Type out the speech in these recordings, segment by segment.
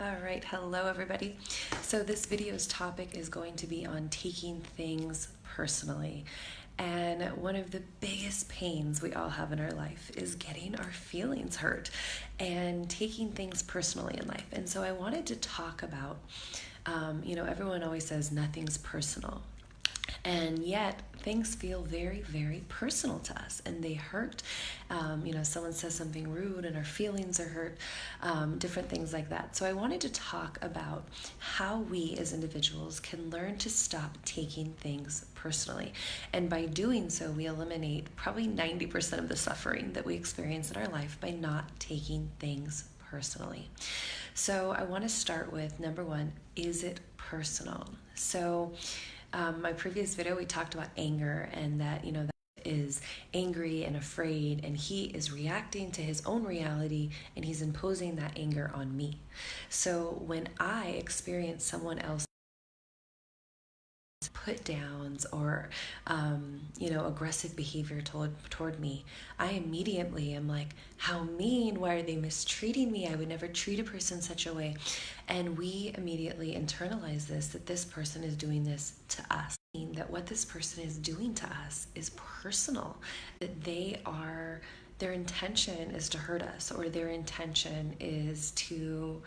All right, hello everybody. So this video's topic is going to be on taking things personally. And one of the biggest pains we all have in our life is getting our feelings hurt and taking things personally in life. And so I wanted to talk about, everyone always says nothing's personal. And yet things feel very, very personal to us and they hurt. Someone says something rude and our feelings are hurt, different things like that. So I wanted to talk about how we as individuals can learn to stop taking things personally. And by doing so, we eliminate probably 90% of the suffering that we experience in our life by not taking things personally. So I want to start with number one, is it personal? So my previous video, we talked about anger and that, that is angry and afraid, and he is reacting to his own reality and he's imposing that anger on me. So when I experience someone else put downs or aggressive behavior toward me, I immediately am like, how mean, why are they mistreating me? I would never treat a person such a way. And we immediately internalize that this person is doing this to us, that what this person is doing to us is personal, that their intention is to hurt us, or their intention is to,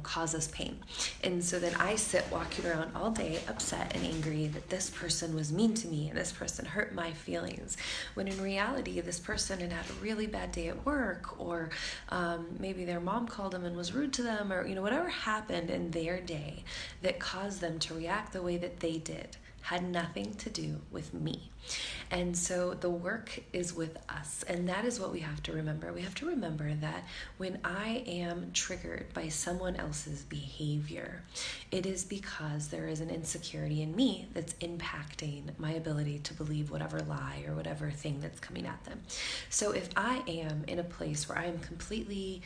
cause us pain. And so then I sit walking around all day upset and angry that this person was mean to me and this person hurt my feelings, when in reality this person had a really bad day at work, or maybe their mom called them and was rude to them, or whatever happened in their day that caused them to react the way that they did had nothing to do with me. And so the work is with us, and that is what we have to remember. We have to remember that when I am triggered by someone else's behavior, it is because there is an insecurity in me that's impacting my ability to believe whatever lie or whatever thing that's coming at them. So if I am in a place where I am completely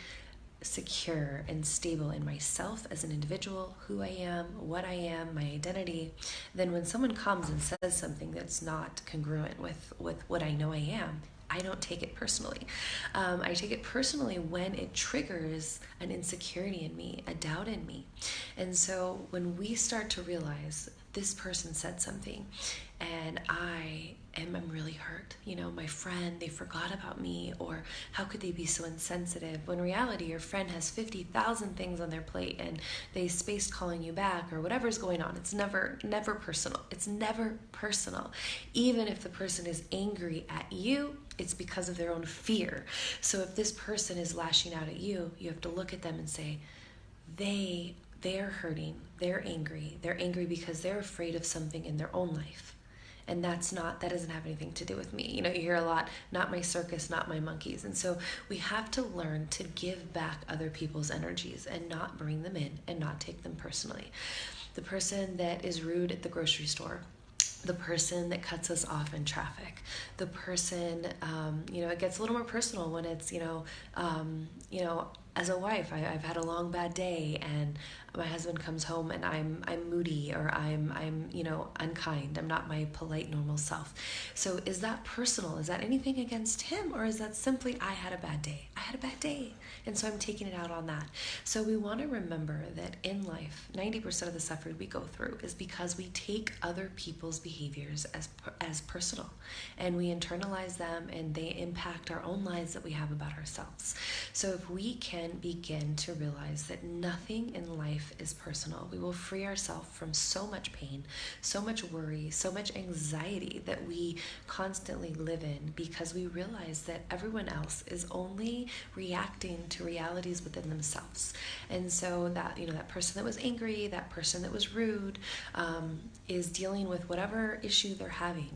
secure and stable in myself as an individual, who I am, what I am, my identity, then when someone comes and says something that's not congruent with what I know I am, I don't take it personally. I take it personally when it triggers an insecurity in me, a doubt in me. And so when we start to realize this person said something and I'm really hurt, my friend, they forgot about me, or how could they be so insensitive? When in reality, your friend has 50,000 things on their plate and they spaced calling you back or whatever's going on. It's never personal. It's never personal. Even if the person is angry at you, it's because of their own fear. So if this person is lashing out at you, you have to look at them and say, they're hurting, they're angry because they're afraid of something in their own life. And that doesn't have anything to do with me. You hear a lot, not my circus, not my monkeys. And so we have to learn to give back other people's energies and not bring them in and not take them personally. The person that is rude at the grocery store, the person that cuts us off in traffic, the person, it gets a little more personal when it's, as a wife, I've had a long bad day and my husband comes home and I'm moody, or I'm unkind. I'm not my polite, normal self. So is that personal? Is that anything against him? Or is that simply, I had a bad day? I had a bad day. And so I'm taking it out on that. So we want to remember that in life, 90% of the suffering we go through is because we take other people's behaviors as personal, and we internalize them and they impact our own lives that we have about ourselves. So if we can begin to realize that nothing in life is personal, we will free ourselves from so much pain, so much worry, so much anxiety that we constantly live in, because we realize that everyone else is only reacting to realities within themselves. And so that, that person that was angry, that person that was rude, is dealing with whatever issue they're having.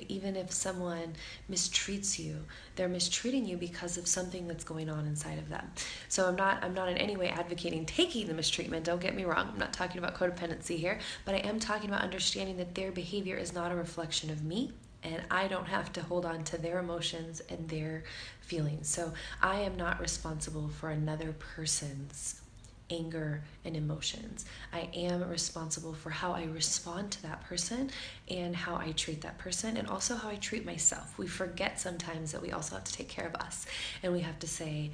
Even if someone mistreats you, they're mistreating you because of something that's going on inside of them. So I'm not in any way advocating taking the mistreatment. Don't get me wrong. I'm not talking about codependency here, but I am talking about understanding that their behavior is not a reflection of me, and I don't have to hold on to their emotions and their feelings. So I am not responsible for another person's anger and emotions. I am responsible for how I respond to that person and how I treat that person, and also how I treat myself. We forget sometimes that we also have to take care of us, and we have to say,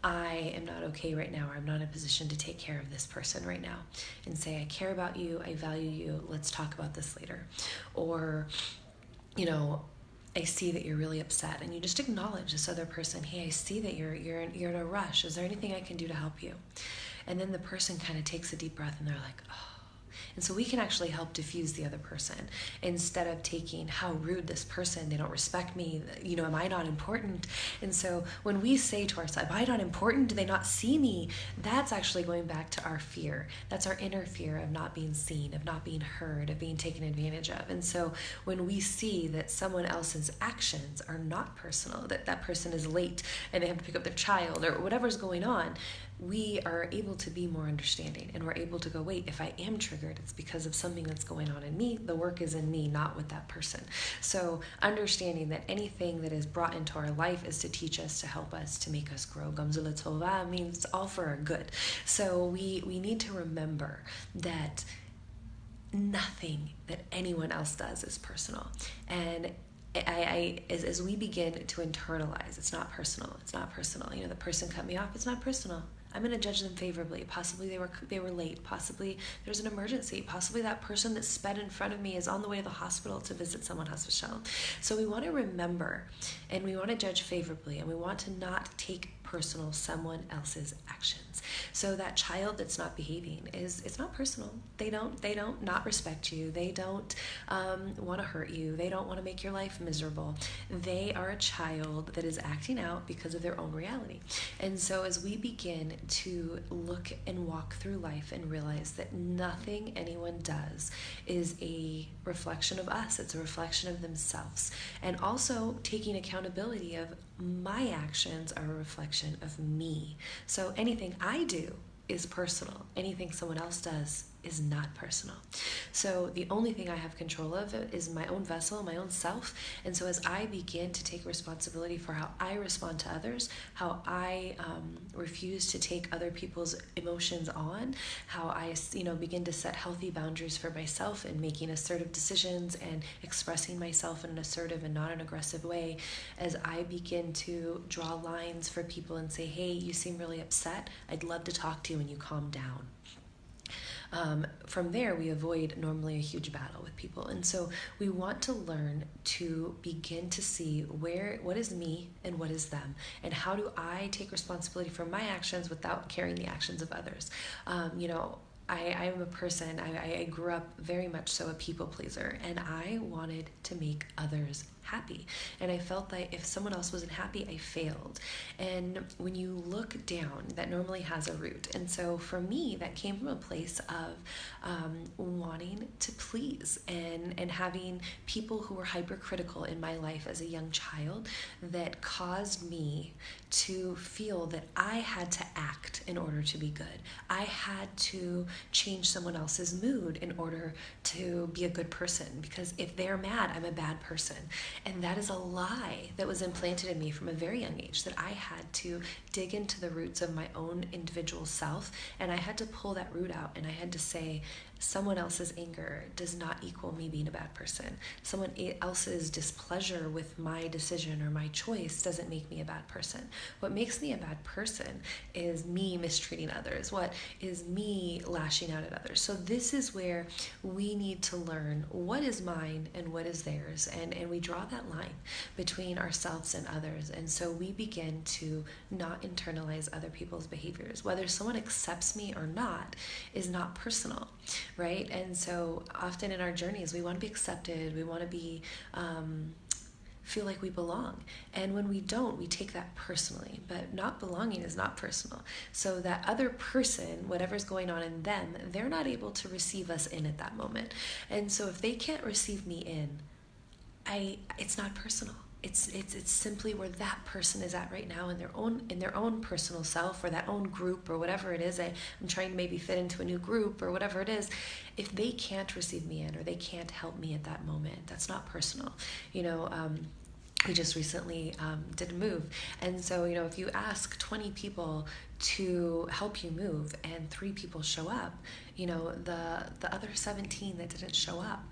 I am not okay right now, or I'm not in a position to take care of this person right now, and say, I care about you, I value you, let's talk about this later. Or, I see that you're really upset, and you just acknowledge this other person. Hey, I see that you're in a rush. Is there anything I can do to help you? And then the person kind of takes a deep breath, and they're like, oh. And so we can actually help diffuse the other person, instead of taking, how rude this person, they don't respect me, am I not important? And so when we say to ourselves, am I not important? Do they not see me? That's actually going back to our fear. That's our inner fear of not being seen, of not being heard, of being taken advantage of. And so when we see that someone else's actions are not personal, that person is late and they have to pick up their child, or whatever's going on, we are able to be more understanding, and we're able to go, wait, if I am triggered, it's because of something that's going on in me. The work is in me, not with that person. So understanding that anything that is brought into our life is to teach us, to help us, to make us grow. Gamzu l'tova means it's all for our good. So we need to remember that nothing that anyone else does is personal. And as we begin to internalize, it's not personal. The person cut me off, it's not personal. I'm going to judge them favorably. Possibly they were late. Possibly there's an emergency. Possibly that person that sped in front of me is on the way to the hospital to visit someone, Chas v'shalom. So we want to remember, and we want to judge favorably, and we want to not take personal someone else's actions. So that child that's not behaving, it's not personal. They don't not respect you. They don't want to hurt you. They don't want to make your life miserable. They are a child that is acting out because of their own reality. And so as we begin to look and walk through life and realize that nothing anyone does is a reflection of us, it's a reflection of themselves. And also taking accountability of my actions are a reflection of me. So anything I do is personal. Anything someone else does is not personal. So the only thing I have control of is my own vessel, my own self. And so as I begin to take responsibility for how I respond to others, how I refuse to take other people's emotions on, how I begin to set healthy boundaries for myself and making assertive decisions and expressing myself in an assertive and not an aggressive way, as I begin to draw lines for people and say, hey, you seem really upset. I'd love to talk to you when you calm down. From there, we avoid normally a huge battle with people. And so we want to learn to begin to see what is me and what is them, and how do I take responsibility for my actions without carrying the actions of others. I am a person, I grew up very much so a people pleaser, and I wanted to make others happy. And I felt that if someone else wasn't happy, I failed. And when you look down, that normally has a root. And so for me, that came from a place of wanting to please and having people who were hypercritical in my life as a young child that caused me to feel that I had to act in order to be good. I had to change someone else's mood in order to be a good person, because if they're mad, I'm a bad person. And that is a lie that was implanted in me from a very young age, that I had to dig into the roots of my own individual self, and I had to pull that root out, and I had to say, someone else's anger does not equal me being a bad person. Someone else's displeasure with my decision or my choice doesn't make me a bad person. What makes me a bad person is me mistreating others. What is me lashing out at others? So this is where we need to learn what is mine and what is theirs. And we draw that line between ourselves and others. And so we begin to not internalize other people's behaviors. Whether someone accepts me or not is not personal. Right? And so often in our journeys, we want to be accepted. We want to be, feel like we belong. And when we don't, we take that personally. But not belonging is not personal. So that other person, whatever's going on in them, they're not able to receive us in at that moment. And so if they can't receive me in, it's not personal. It's simply where that person is at right now in their own personal self, or that own group, or whatever it is. I'm trying to maybe fit into a new group or whatever it is. If they can't receive me in, or they can't help me at that moment, that's not personal. We just recently did a move. And so, if you ask 20 people to help you move and 3 people show up, the other 17 that didn't show up,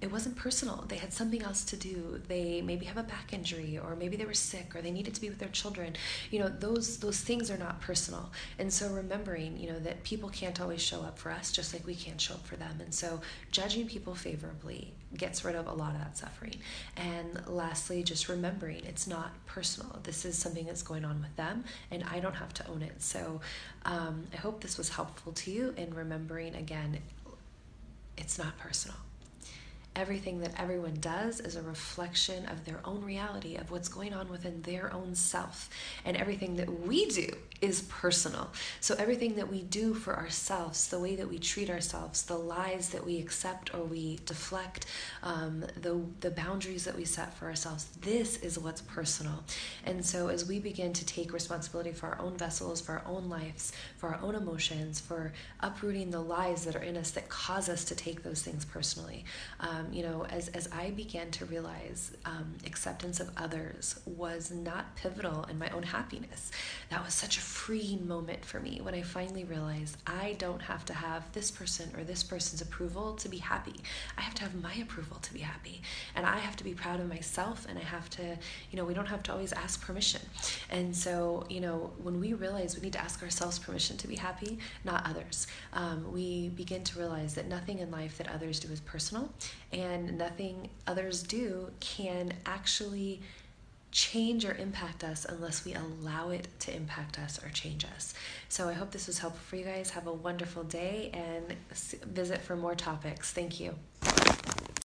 it wasn't personal. They had something else to do. They maybe have a back injury, or maybe they were sick, or they needed to be with their children. Those things are not personal. And so remembering, that people can't always show up for us just like we can't show up for them. And so judging people favorably gets rid of a lot of that suffering. And lastly, just remembering it's not personal. This is something that's going on with them, and I don't have to own it. So I hope this was helpful to you in remembering, again, it's not personal. Everything that everyone does is a reflection of their own reality, of what's going on within their own self. And everything that we do is personal. So everything that we do for ourselves, the way that we treat ourselves, the lies that we accept or we deflect, the boundaries that we set for ourselves, this is what's personal. And so as we begin to take responsibility for our own vessels, for our own lives, for our own emotions, for uprooting the lies that are in us that cause us to take those things personally, as I began to realize acceptance of others was not pivotal in my own happiness. That was such a freeing moment for me when I finally realized I don't have to have this person or this person's approval to be happy. I have to have my approval to be happy. And I have to be proud of myself, and I have to, we don't have to always ask permission. And so, when we realize we need to ask ourselves permission to be happy, not others, we begin to realize that nothing in life that others do is personal, and nothing others do can actually change or impact us unless we allow it to impact us or change us. So I hope this was helpful for you guys. Have a wonderful day, and visit for more topics. Thank you.